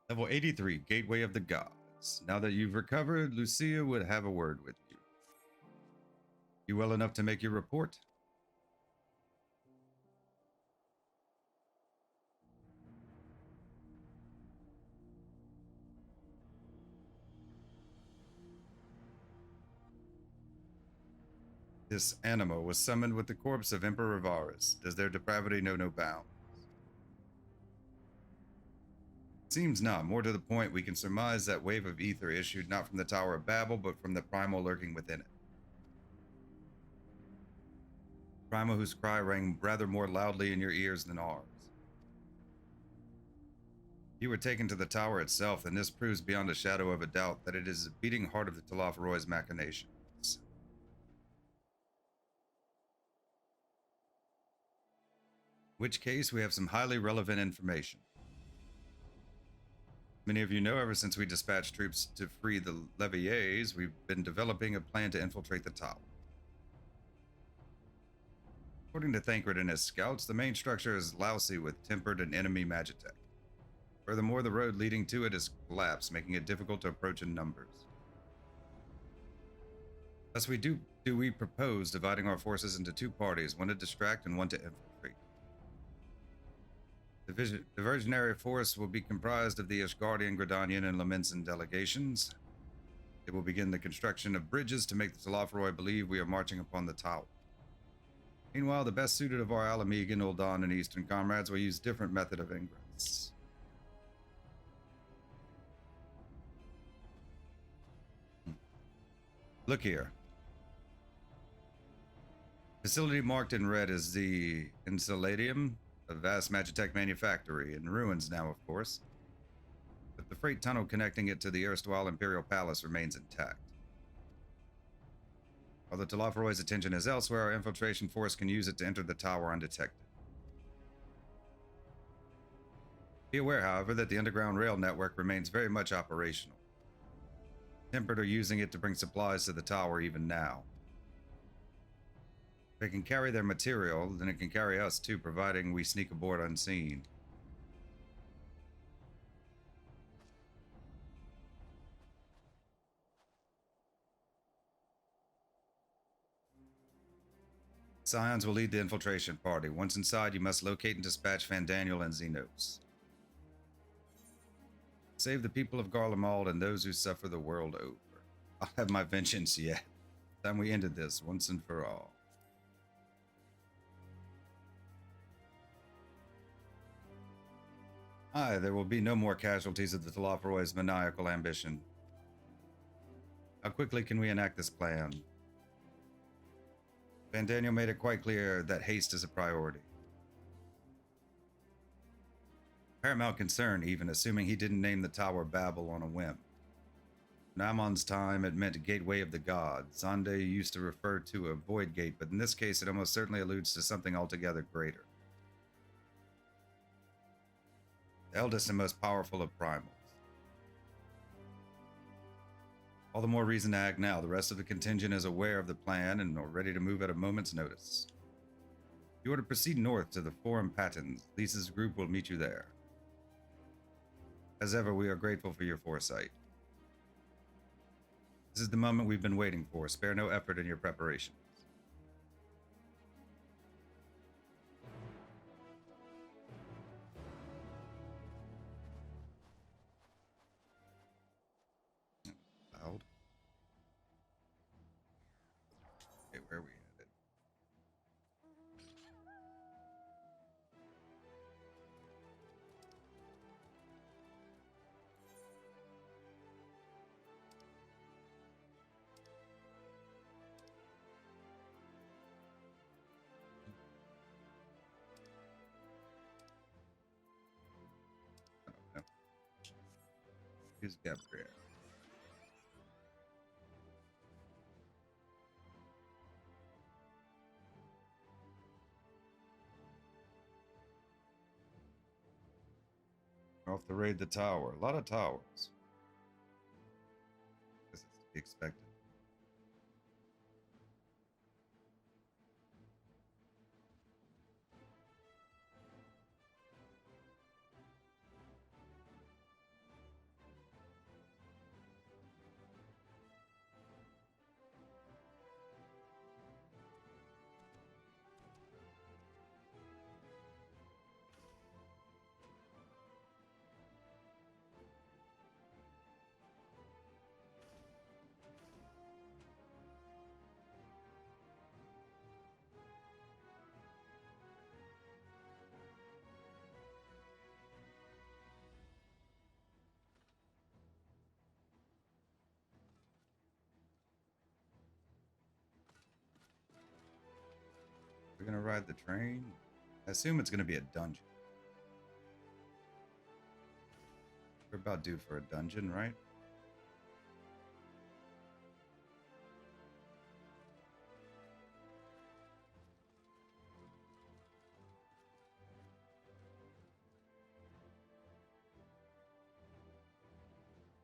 Level 83, Gateway of the Gods. Now that you've recovered, Lucia would have a word with you. You well enough to make your report? This anima was summoned with the corpse of Emperor Varus. Does their depravity know no bounds? Seems not. More to the point, we can surmise that wave of ether issued not from the Tower of Babel, but from the primal lurking within it. Primal whose cry rang rather more loudly in your ears than ours. If you were taken to the tower itself, then this proves beyond a shadow of a doubt that it is the beating heart of the Telophoroid's machinations. In which case, we have some highly relevant information. Many of you know, ever since we dispatched troops to free the Leviers, we've been developing a plan to infiltrate the tower. According to Thancred and his scouts, the main structure is lousy with tempered and enemy magitech. Furthermore, the road leading to it is collapsed, making it difficult to approach in numbers. Thus, we propose dividing our forces into two parties, one to distract and one to infiltrate. The diversionary force will be comprised of the Ishgardian, Gridanian, and Lamensin delegations. It will begin the construction of bridges to make the Telophoroi believe we are marching upon the tower. Meanwhile, the best suited of our Alamegan, Uldan, and Eastern comrades will use different method of ingress. Look here. Facility marked in red is the Insuladium, a vast magitech manufactory, in ruins now, of course. But the freight tunnel connecting it to the erstwhile Imperial Palace remains intact. While the Telophoroid's attention is elsewhere, our infiltration force can use it to enter the tower undetected. Be aware, however, that the underground rail network remains very much operational. Tempered are using it to bring supplies to the tower even now. If it can carry their material, then it can carry us too, providing we sneak aboard unseen. Scions will lead the infiltration party. Once inside, you must locate and dispatch Fandaniel and Xenos. Save the people of Garlemald and those who suffer the world over. I'll have my vengeance yet. Time we ended this once and for all. Aye, there will be no more casualties of the Telophoroid's maniacal ambition. How quickly can we enact this plan? Fandaniel made it quite clear that haste is a priority. Paramount concern, even, assuming he didn't name the tower Babil on a whim. In Amon's time, it meant Gateway of the Gods. Zonde used to refer to a void gate, but in this case, it almost certainly alludes to something altogether greater. The eldest and most powerful of primals. All the more reason to act now. The rest of the contingent is aware of the plan and are ready to move at a moment's notice. You are to proceed north to the Forum Patens. Lisa's group will meet you there. As ever, we are grateful for your foresight. This is the moment we've been waiting for. Spare no effort in your preparations. Loud. Okay, where are we headed? I don't know. Who's Gabriel? Off to raid the tower. A lot of towers. This is to be expected. We're gonna ride the train. I assume it's gonna be a dungeon. We're about due for a dungeon, right?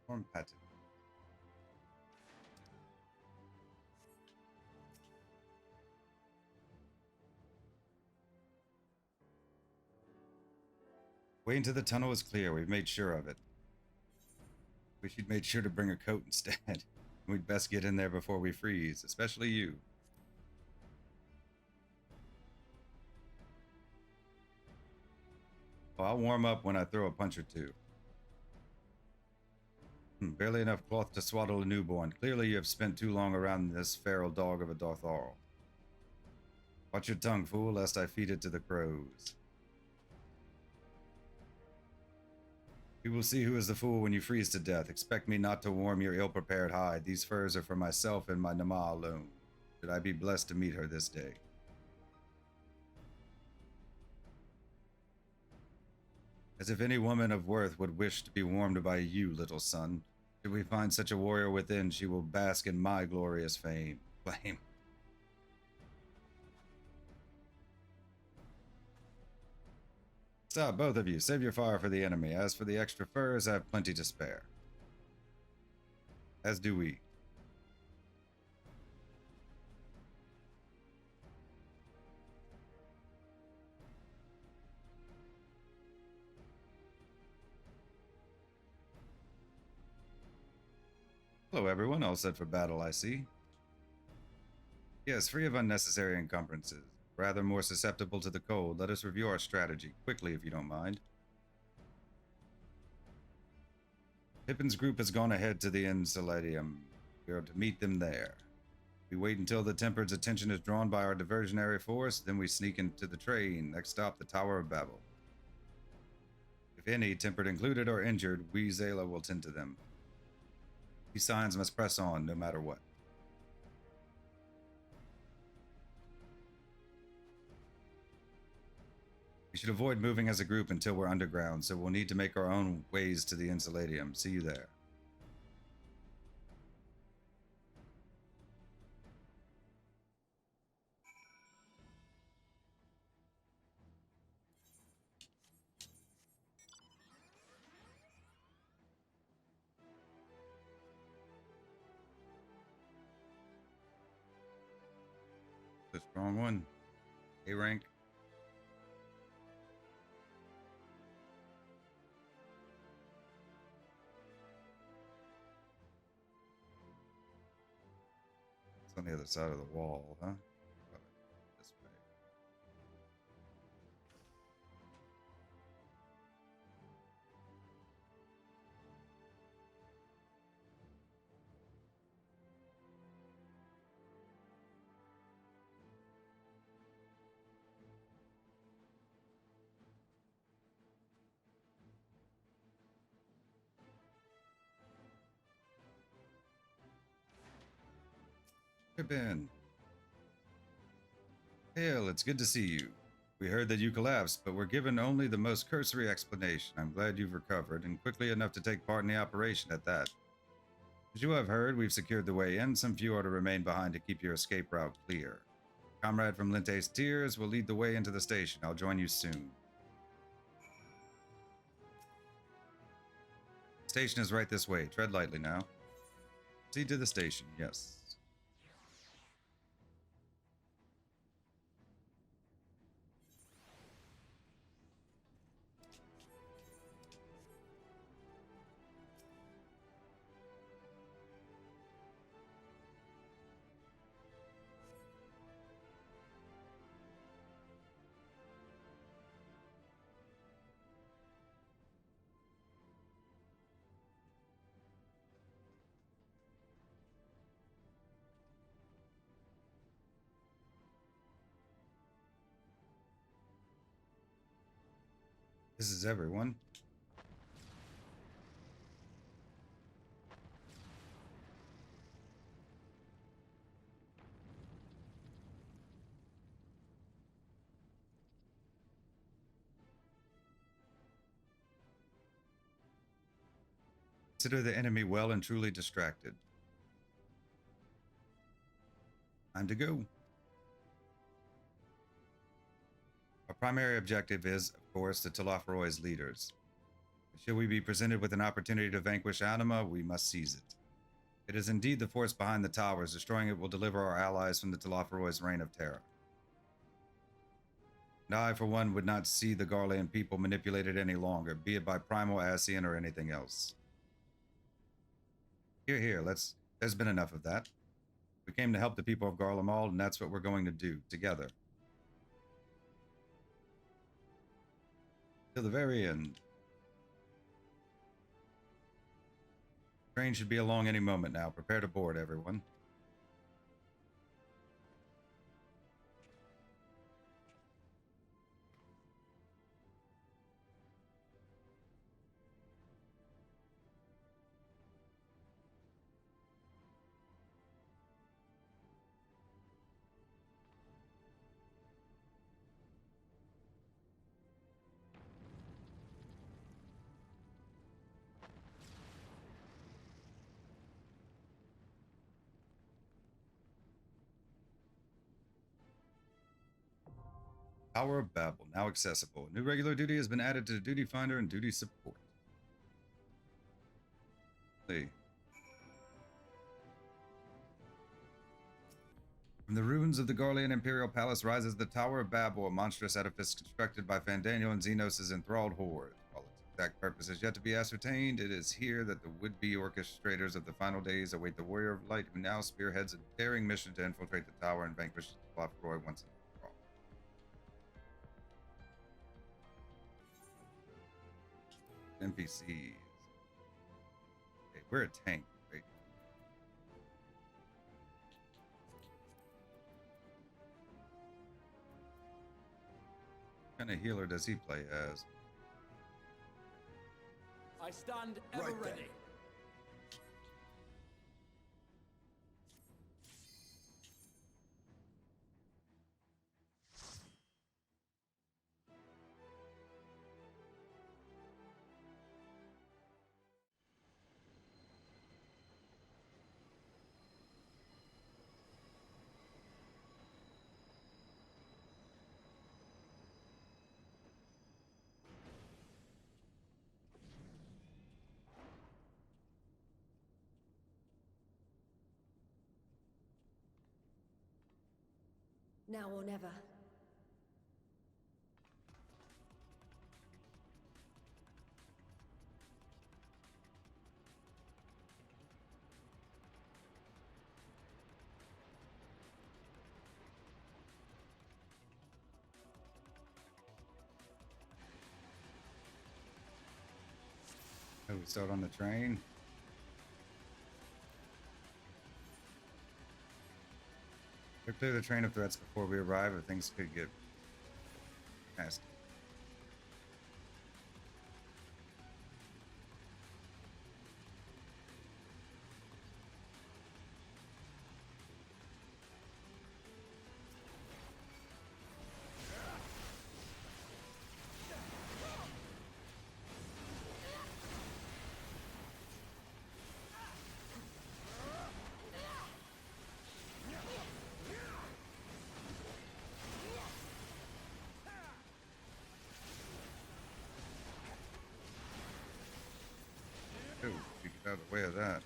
Form pattern. Way into the tunnel is clear. We've made sure of it. Wish you'd made sure to bring a coat instead. We'd best get in there before we freeze, especially you. Oh, I'll warm up when I throw a punch or two. Barely enough cloth to swaddle a newborn. Clearly you have spent too long around this feral dog of a Dartharl. Watch your tongue, fool, lest I feed it to the crows. You will see who is the fool when you freeze to death. Expect me not to warm your ill-prepared hide. These furs are for myself and my Nama alone. Should I be blessed to meet her this day. As if any woman of worth would wish to be warmed by you, little son. Should we find such a warrior within, she will bask in my glorious flame. Stop, both of you. Save your fire for the enemy. As for the extra furs, I have plenty to spare. As do we. Hello, everyone. All set for battle, I see. Yes, free of unnecessary encumbrances. Rather more susceptible to the cold. Let us review our strategy quickly, if you don't mind. Pippin's group has gone ahead to the Enceladium. We are to meet them there. We wait until the Tempered's attention is drawn by our diversionary force, then we sneak into the train. Next stop, the Tower of Babil. If any, Tempered included, are injured, we, Zayla, will tend to them. These signs must press on, no matter what. We should avoid moving as a group until we're underground, so we'll need to make our own ways to the Enceladium. See you there. The strong one. A rank. It's on the other side of the wall, huh? This way. Pippin. Hail, it's good to see you. We heard that you collapsed, but were given only the most cursory explanation. I'm glad you've recovered, and quickly enough to take part in the operation at that. As you have heard, we've secured the way in. Some few are to remain behind to keep your escape route clear. Comrade from Linte's Tears will lead the way into the station. I'll join you soon. Station is right this way. Tread lightly now. Proceed to the station, yes. This is everyone. Consider the enemy well and truly distracted. Time to go. Our primary objective is, of course, the Telophoroid's leaders. Should we be presented with an opportunity to vanquish Anima, we must seize it. It is indeed the force behind the towers. Destroying it will deliver our allies from the Telophoroid's reign of terror. And I, for one, would not see the Garlean people manipulated any longer, be it by Primal, Ascian, or anything else. Here, there's been enough of that. We came to help the people of Garlemald, and that's what we're going to do, together. Till the very end. Train should be along any moment now. Prepare to board, everyone. Tower of Babil, now accessible. New regular duty has been added to the Duty Finder and Duty Support. See. From the ruins of the Garlean Imperial Palace rises the Tower of Babil, a monstrous edifice constructed by Fandaniel and Xenos' enthralled horde. While its exact purpose is yet to be ascertained, it is here that the would-be orchestrators of the final days await the Warrior of Light, who now spearheads a daring mission to infiltrate the tower and vanquish Telophoroid once and for all. NPCs. Okay, we're a tank, right? What kind of healer does he play as? I stand ever Right ready. Now or never. Oh, we start on the train. We'll clear the train of threats before we arrive, or things could get nasty. Oh, you get out of the way of that.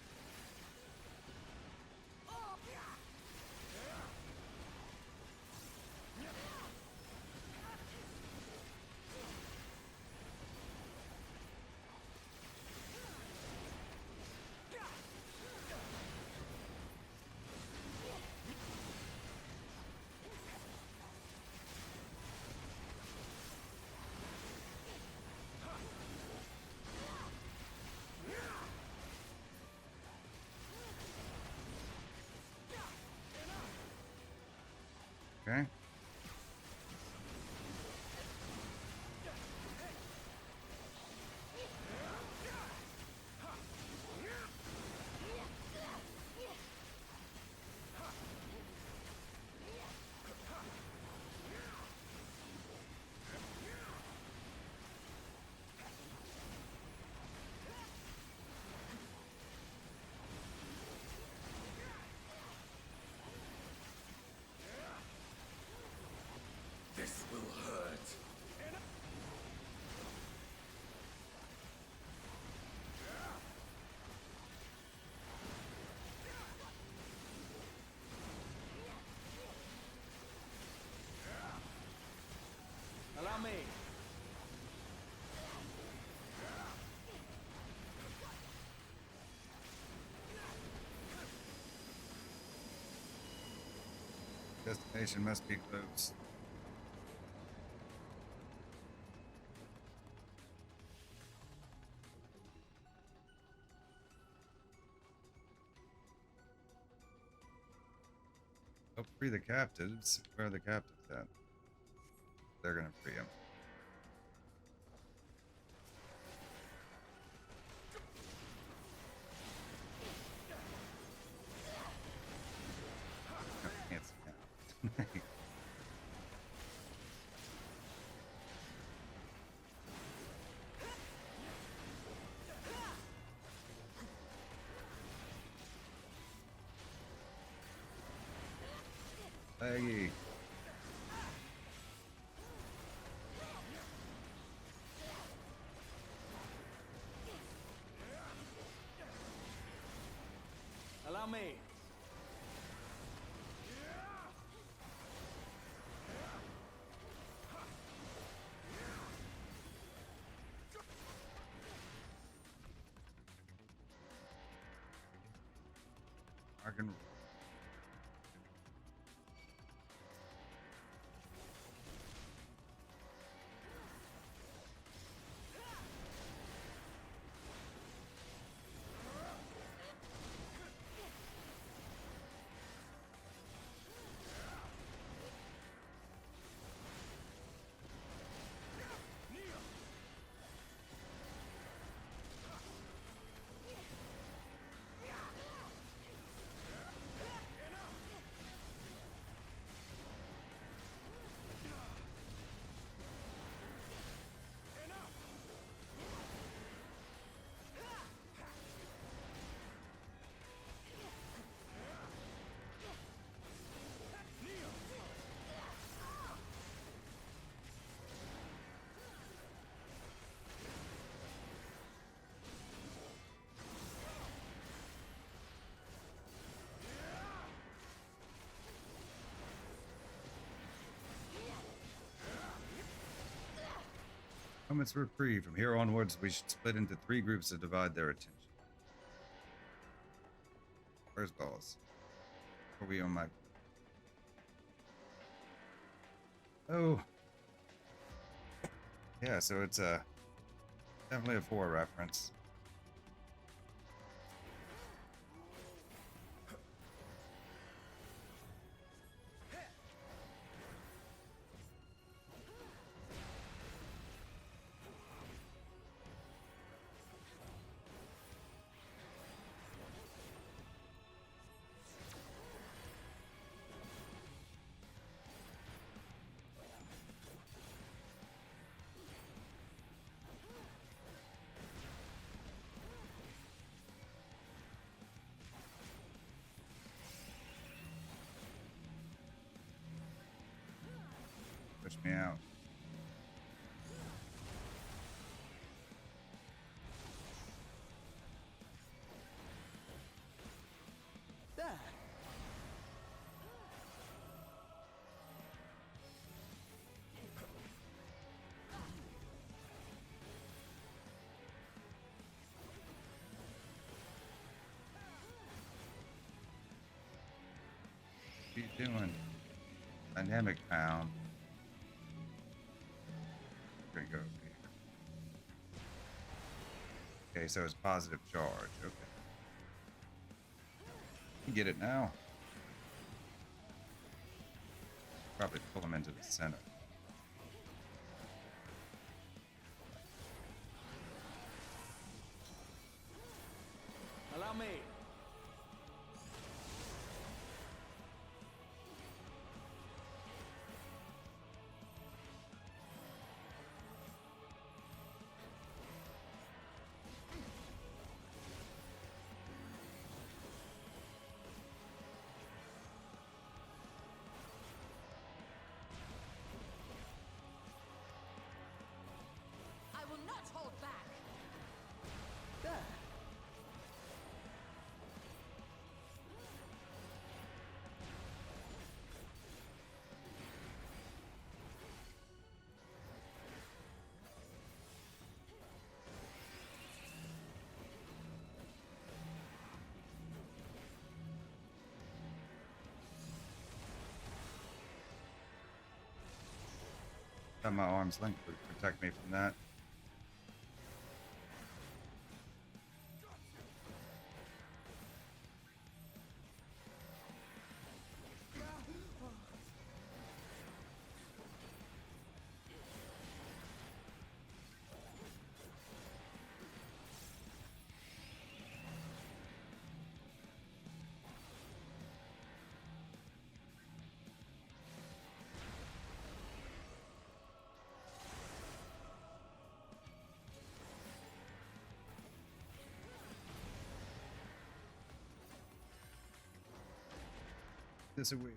Destination must be close. Help free the captives. Where are the captives at? They're gonna free them. I can't see now. Laggy. Allow me. I can. Moments were free. From here onwards, we should split into 3 groups to divide their attention. Where's balls? Are we on my... Oh. Yeah, so it's definitely a 4 reference. Push me out. There. What are you doing? Dynamic pound. We're gonna go over here. Okay, so it's positive charge. Okay. You get it now. Probably pull him into the center. Allow me. I will not hold back. There. Got my arm's length to protect me from that. This away.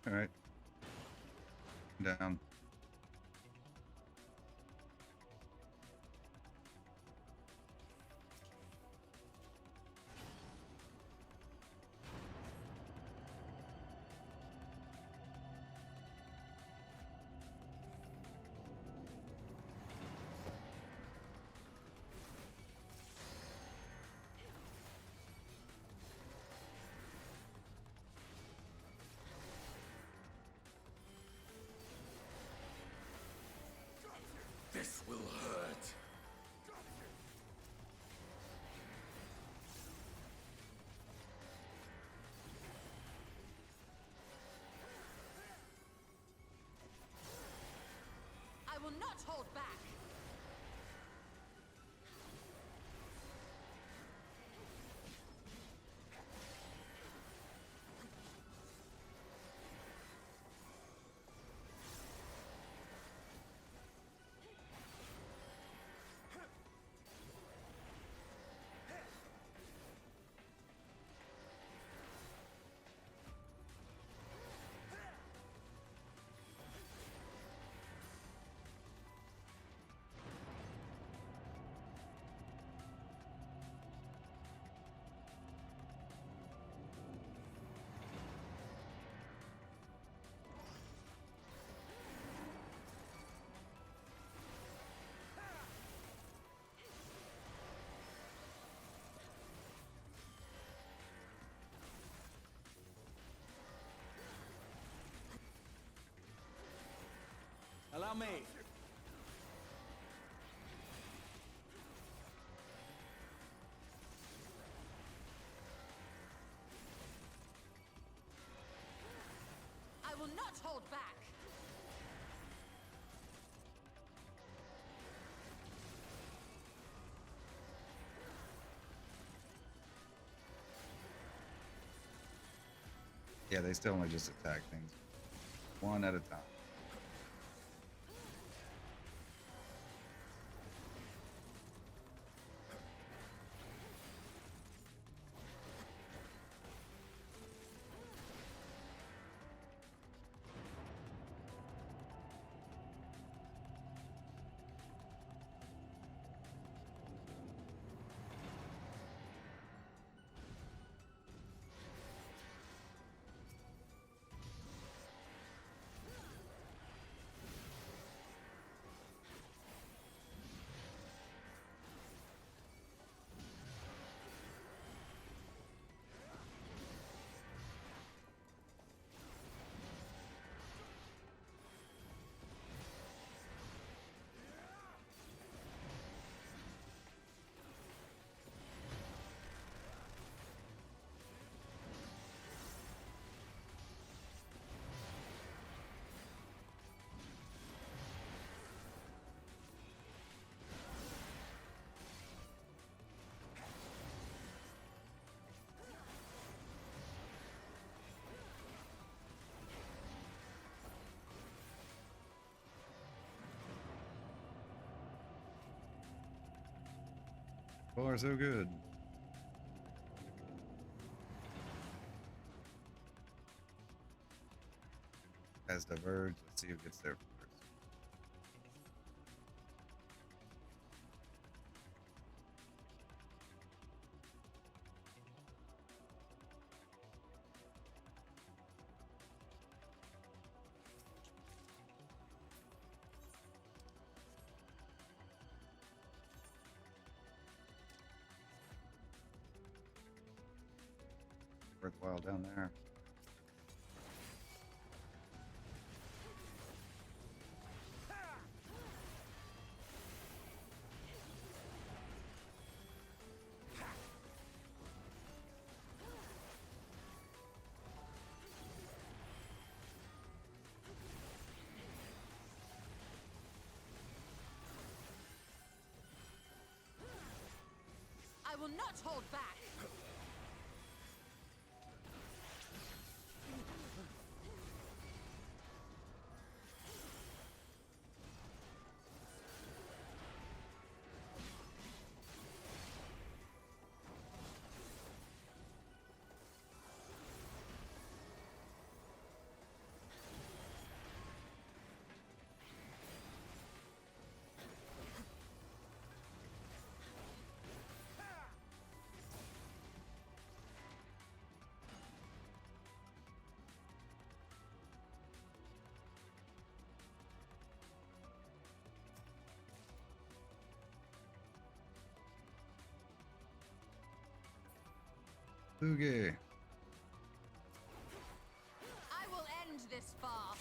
All right. Down. This will hurt. I will not hold back. Allow me. I will not hold back. Yeah, they still only just attack things one at a time. So far, so good. Has diverged. Let's see who gets there first. Worthwhile down there. not hold back. Boogie. I will end this farce.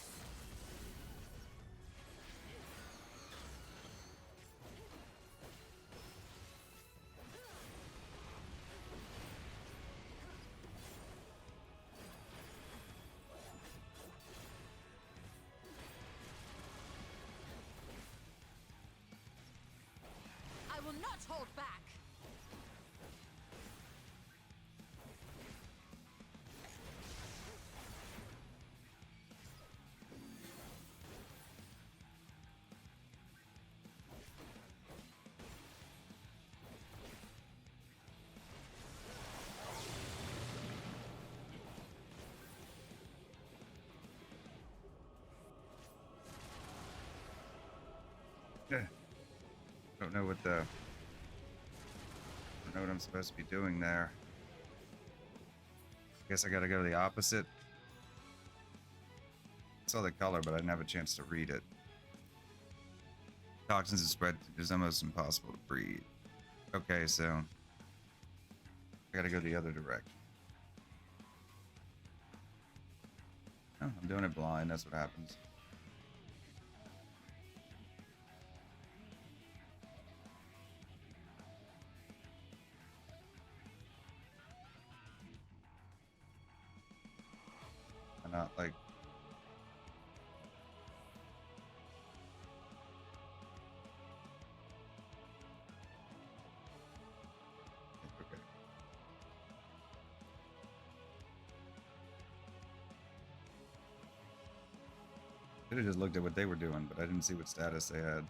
I will not hold back. Yeah. Don't know what the. Don't know what I'm supposed to be doing there. Guess I gotta go to the opposite. I saw the color, but I didn't have a chance to read it. Toxins are spread. It's almost impossible to breathe. Okay, so I gotta go the other direction. Oh, I'm doing it blind. That's what happens. I'm not like. Okay. Could have just looked at what they were doing, but I didn't see what status they had.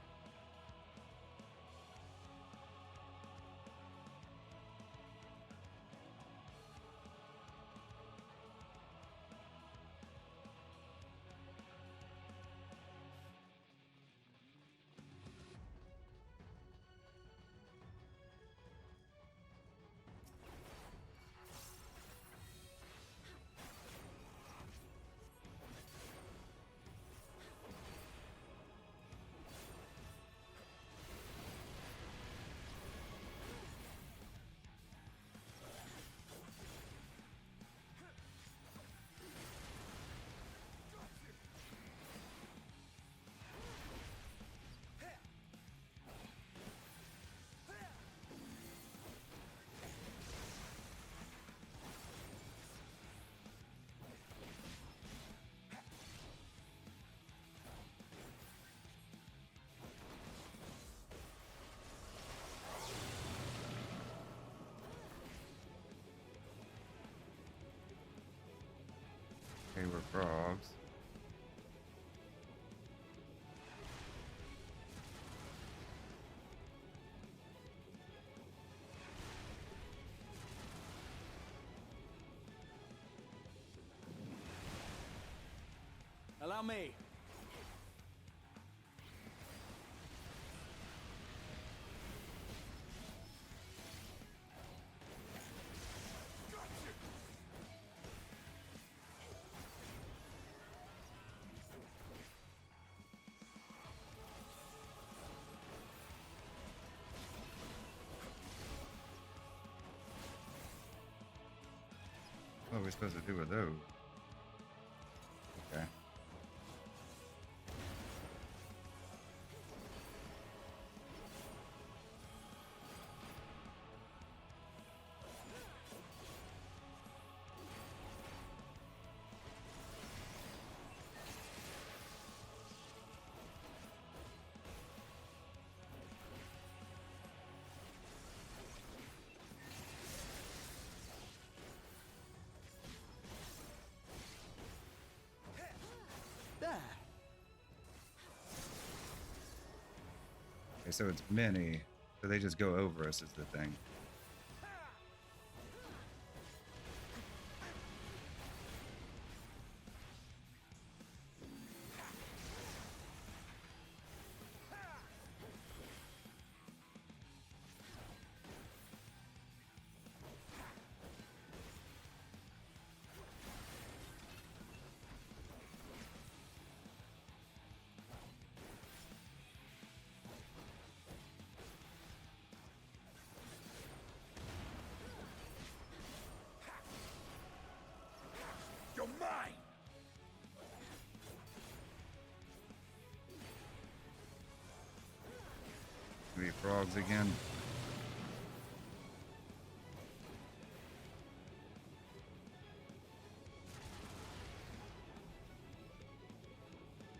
Okay, we're frogs. Allow me. What are we supposed to do with those? Okay. Okay, so it's many. So they just go over us is the thing. You're mine! Maybe frogs again.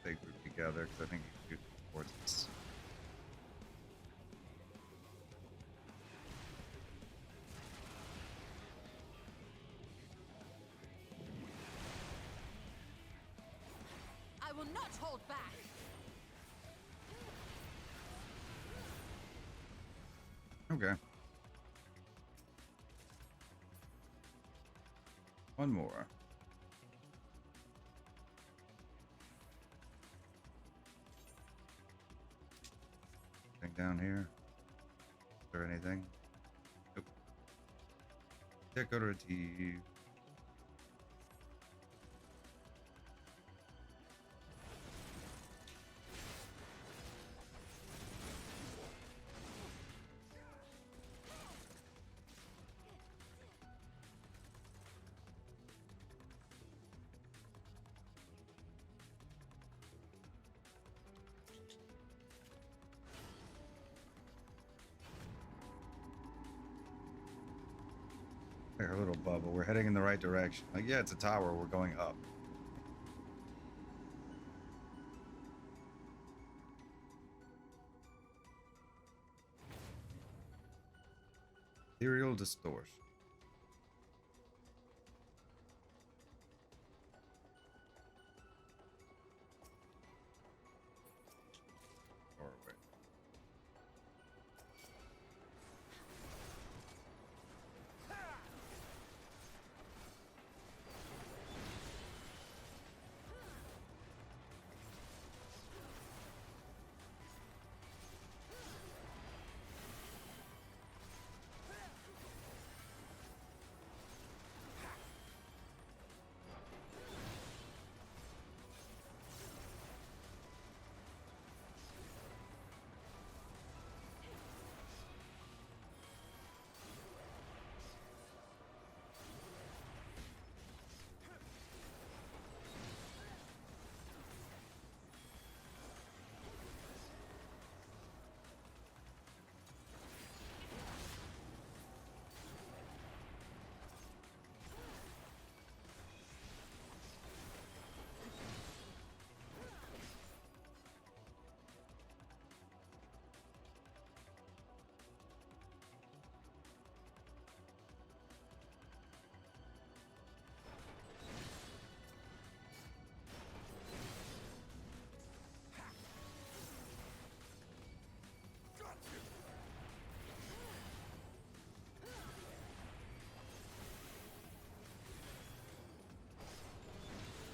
They group together because I think you can shoot towards us. I will not hold back. Okay. One more. Anything down here? Is there anything? Nope. Decorative. Like a little bubble. We're heading in the right direction. Like, yeah, it's a tower. We're going up. Ethereal distortion. Doorway.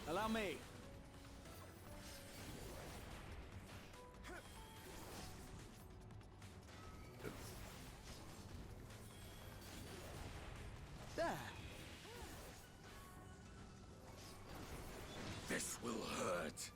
Allow me. There. This will hurt.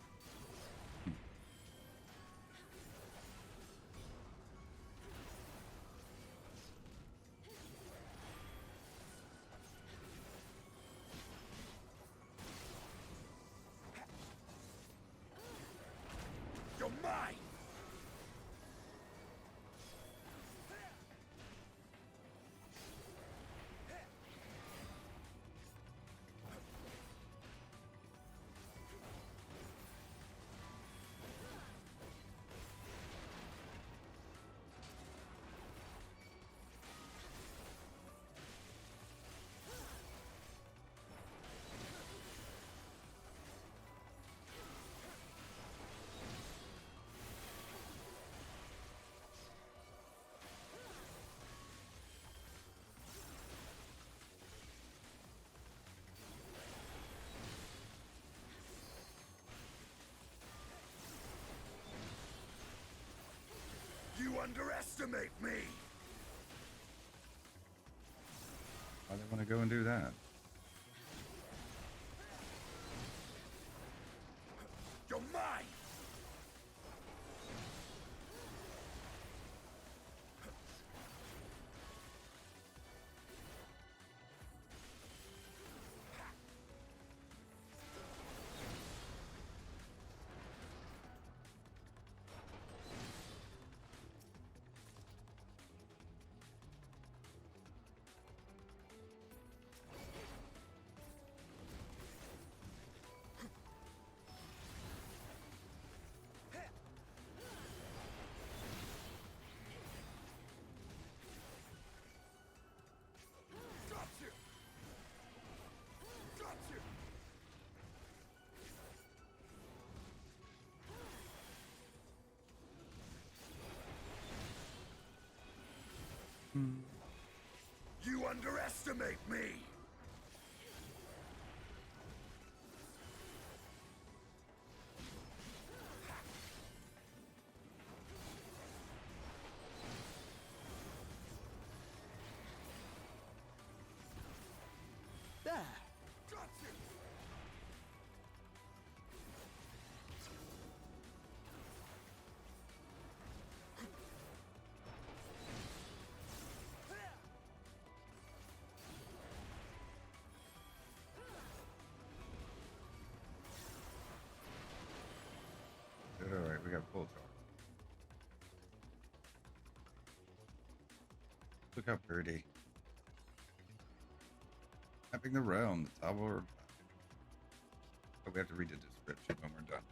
underestimate me! Why they want to go and do that? You're mine! Got you! Got you! You underestimate me! There. Got you! Good, all right, we got full charge. Look how pretty. Mapping the realm, the tower. Oh, we have to read the description when we're done.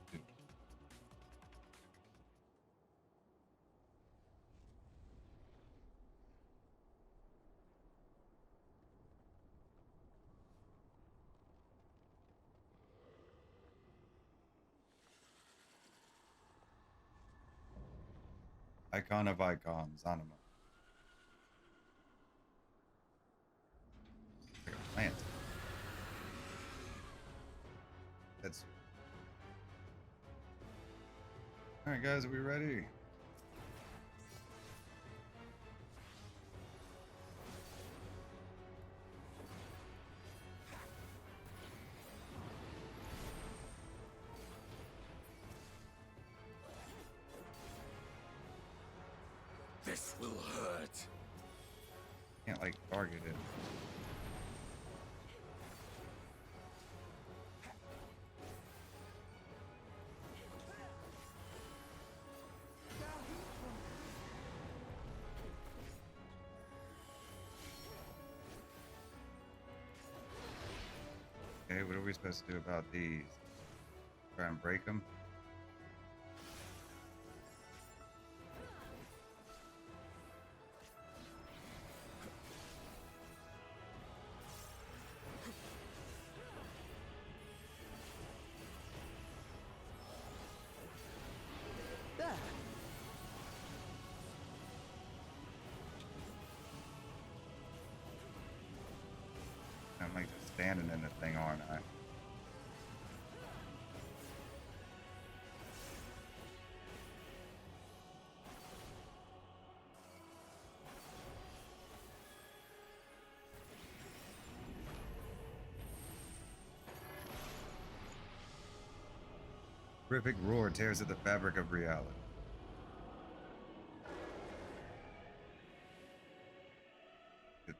Icon of icons, Anima. Like a plant. That's. Alright, guys, are we ready? This will hurt. Can't, like, target it. Okay, what are we supposed to do about these? Try and break them? There. I'm like just standing in the thing, aren't I? Terrific roar tears at the fabric of reality. It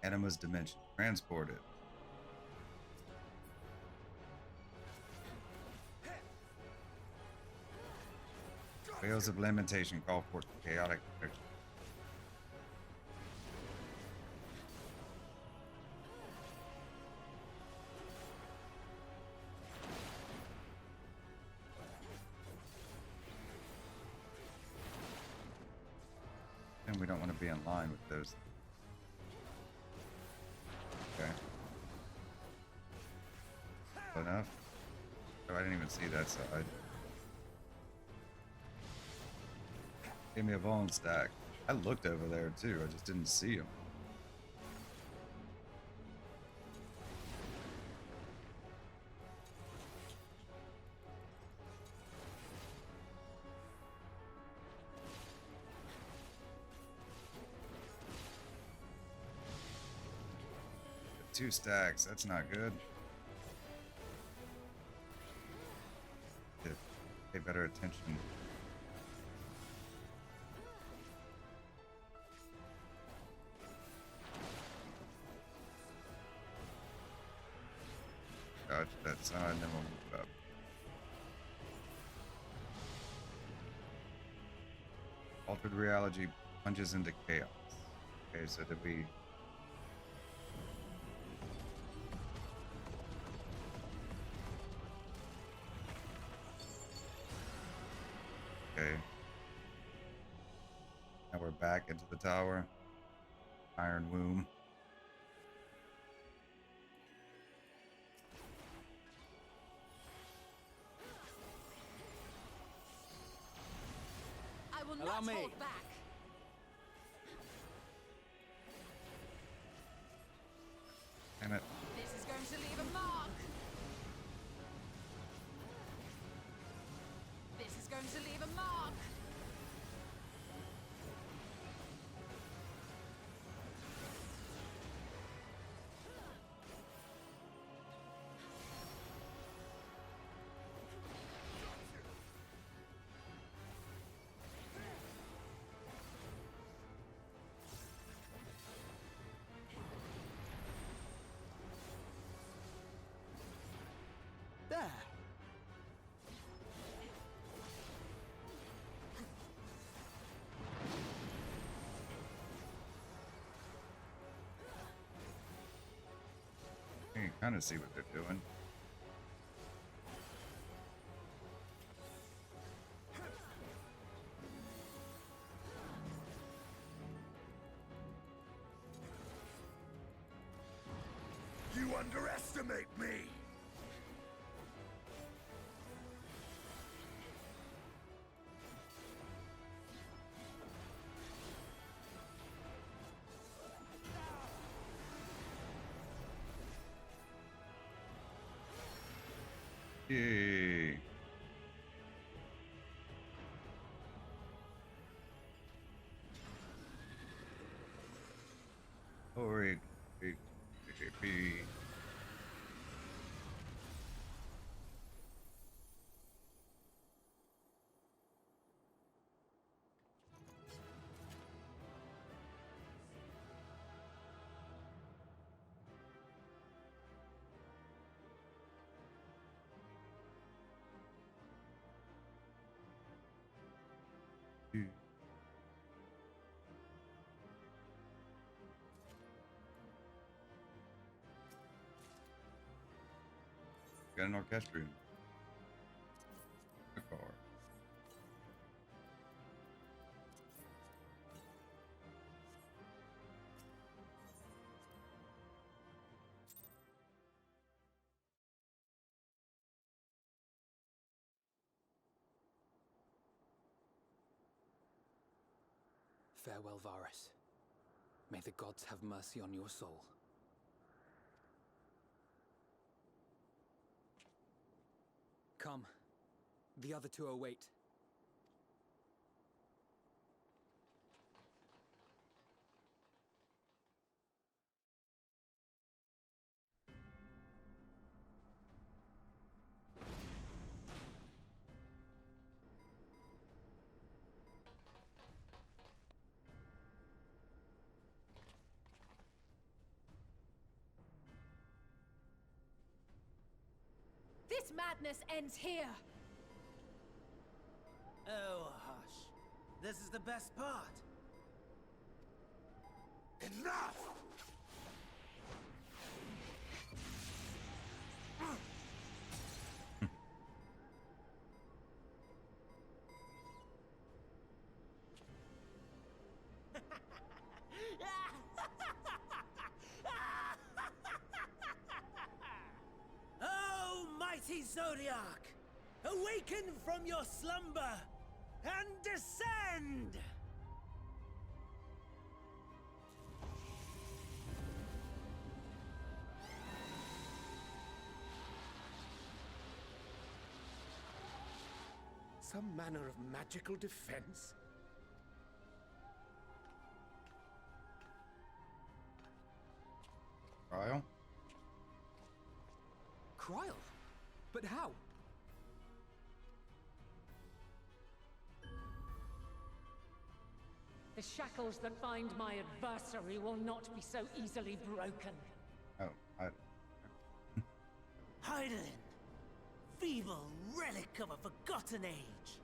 Anima's dimension. Transported. Wails of lamentation call forth chaotic protection. And we don't want to be in line with those. Okay. Enough? Oh, I didn't even see that side. Give me a bone stack. I looked over there too, I just didn't see him. 2 stacks. That's not good. Pay better attention. Dodge that side, then we'll move it up. Altered reality plunges into chaos. Okay, so did we... Okay. Now we're back into the tower. Iron womb. I will Allow not me. hold back. Damn it. This is going to leave a mark. This is going to leave a mark. There. You can kind of see what they're doing. You underestimate me! Yay. Glory. Got an orchestrion. A car. Farewell, Varus. May the gods have mercy on your soul. Come. The other two await. This madness ends here. Oh, hush. This is the best part. Enough! Oh, mighty Zodiac! Awaken from your slumber and descend! Some manner of magical defense? Trial? Kryl? But how? The shackles that bind my adversary will not be so easily broken. Oh, Hydaelyn, feeble relic of a forgotten age.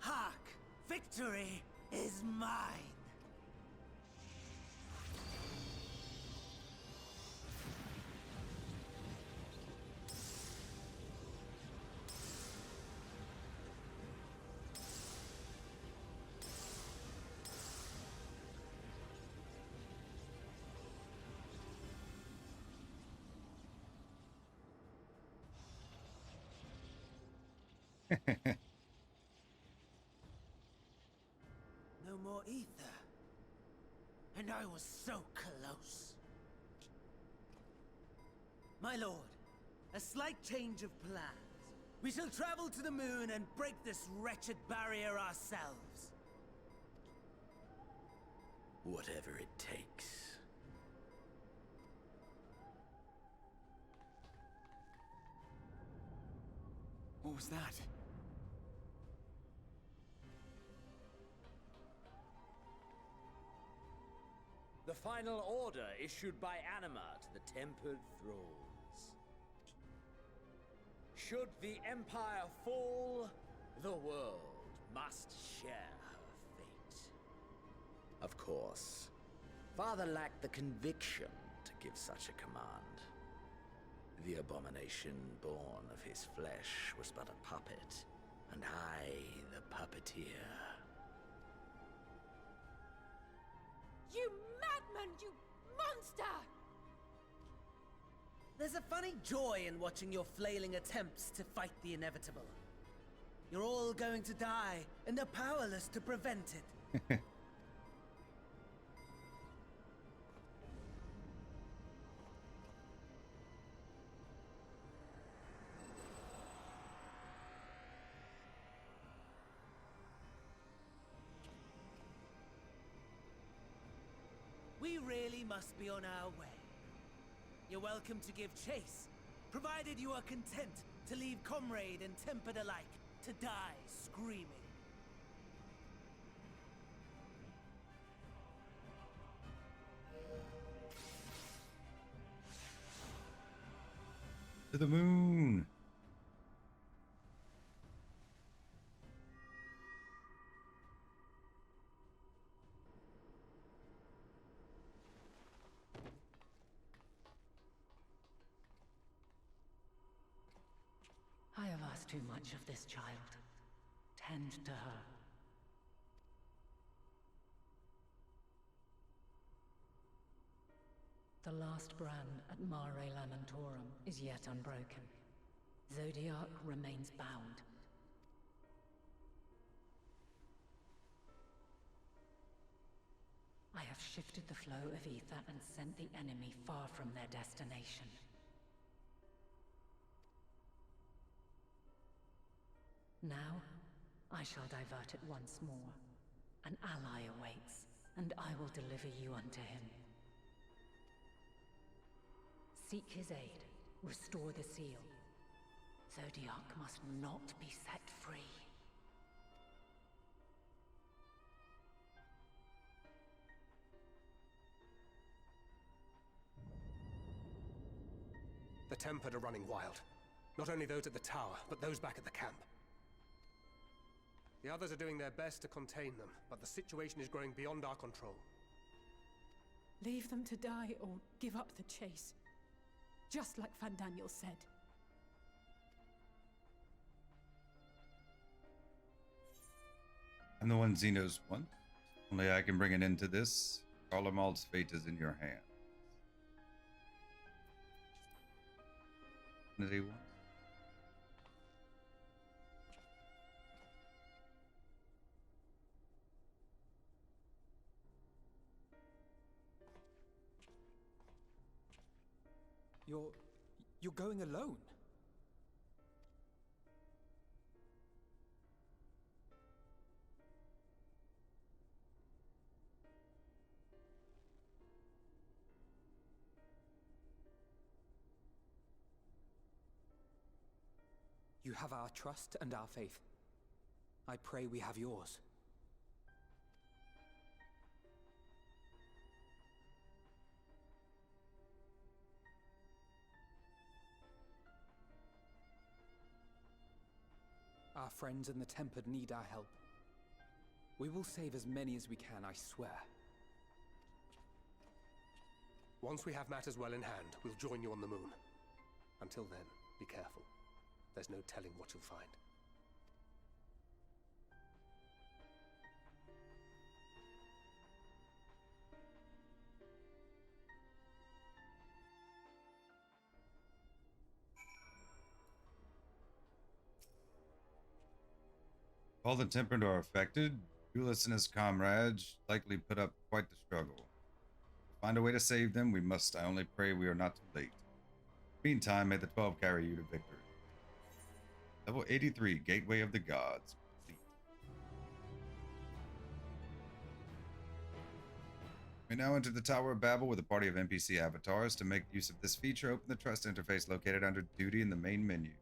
Hark! Victory is mine! No more ether. And I was so close. My lord, a slight change of plans. We shall travel to the moon and break this wretched barrier ourselves. Whatever it takes. What was that? The final order issued by Anima to the Tempered Thralls. Should the Empire fall, the world must share her fate. Of course, Father lacked the conviction to give such a command. The abomination born of his flesh was but a puppet, and I the puppeteer. You madman, you monster! There's a funny joy in watching your flailing attempts to fight the inevitable. You're all going to die, and are powerless to prevent it. We really must be on our way. You're welcome to give chase, provided you are content to leave comrade and tempered alike to die screaming. to the moon. I have asked too much of this child. Tend to her. The last brand at Mare Lamentorum is yet unbroken. Zodiac remains bound. I have shifted the flow of ether and sent the enemy far from their destination. Now, I shall divert it once more. An ally awaits, and I will deliver you unto him. Seek his aid. Restore the seal. Zodiac must not be set free. The Tempered are running wild. Not only those at the tower, but those back at the camp. The others are doing their best to contain them, but the situation is growing beyond our control. Leave them to die or give up the chase. Just like Van Daniel said. I'm the one Xenos wants. Only I can bring an end to this. Garlemald's fate is in your hands. What does he want? You're going alone? You have our trust and our faith. I pray we have yours. Our friends in the Tempered need our help. We will save as many as we can, I swear. Once we have matters well in hand, we'll join you on the moon. Until then, be careful. There's no telling what you'll find. All the tempered are affected. Julius and his comrades likely put up quite the struggle. To find a way to save them, we must. I only pray we are not too late. Meantime, may the 12 carry you to victory. Level 83, Gateway of the Gods. Complete. We now enter the Tower of Babil with a party of NPC avatars. To make use of this feature, open the Trust interface located under Duty in the main menu.